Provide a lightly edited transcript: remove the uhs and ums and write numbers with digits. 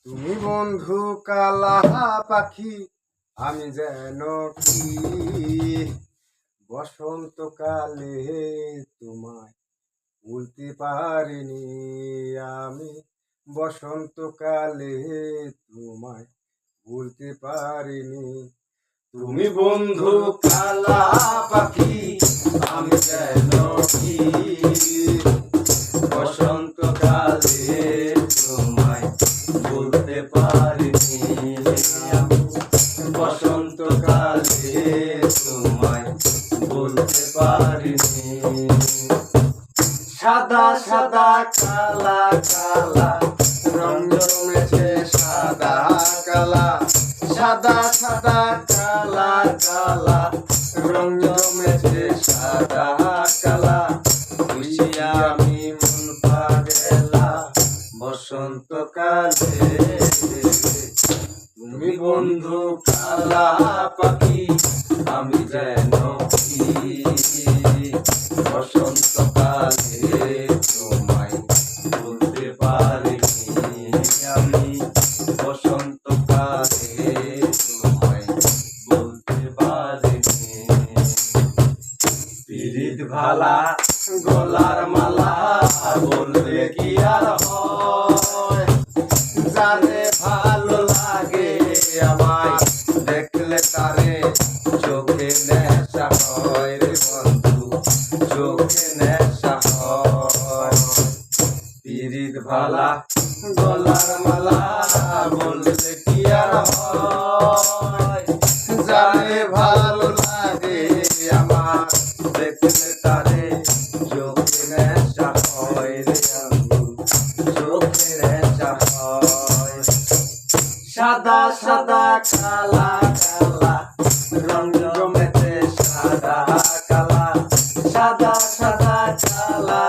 তুমি বন্ধু কালা পাখি, আমি যেন কি বসন্তকালে তোমায় ভুলতে পারিনি। আমি বসন্তকালে তোমায় ভুলতে পারিনি। তুমি বন্ধু কালা পাখি, আমি যেন কি বসন্তকালে তোমায় ভুলতে পারিনি। আমি বসন্তকালে তোমায় ভুলতে পারিনি। সাদা সাদা কালা কালা রং জমেছে সাদা কালা, সাদা সাদা কালা কালা রং জমেছে সাদা কালা। খুশি আমি মন পাগলা বসন্তকালে। তুমি বন্ধু কালা পাখি, আমি যেন কি বসন্তকালে তোমায় বলতে পারিনি। আমি বসন্তকালে তোমায় বলতে পারিনি। পিরিত ভালা গলার মালা বললে কি আর হয়, যারে ভালো লাগে আমায় দেখলে তারে চোখে নেশা হয় রে বন্ধু, চোখে নেশা হয়। পিরিত ভালা গলার মালা বললে কি আর হয়, যারে ভালো লাগে আমার দেখলে তারে চোখে নেশা হয় রে বন্ধু, চোখে নেশা হয়। সাদা সাদা কালা কালা রং জমেছে সাদা কালা, সাদা সাদা কালা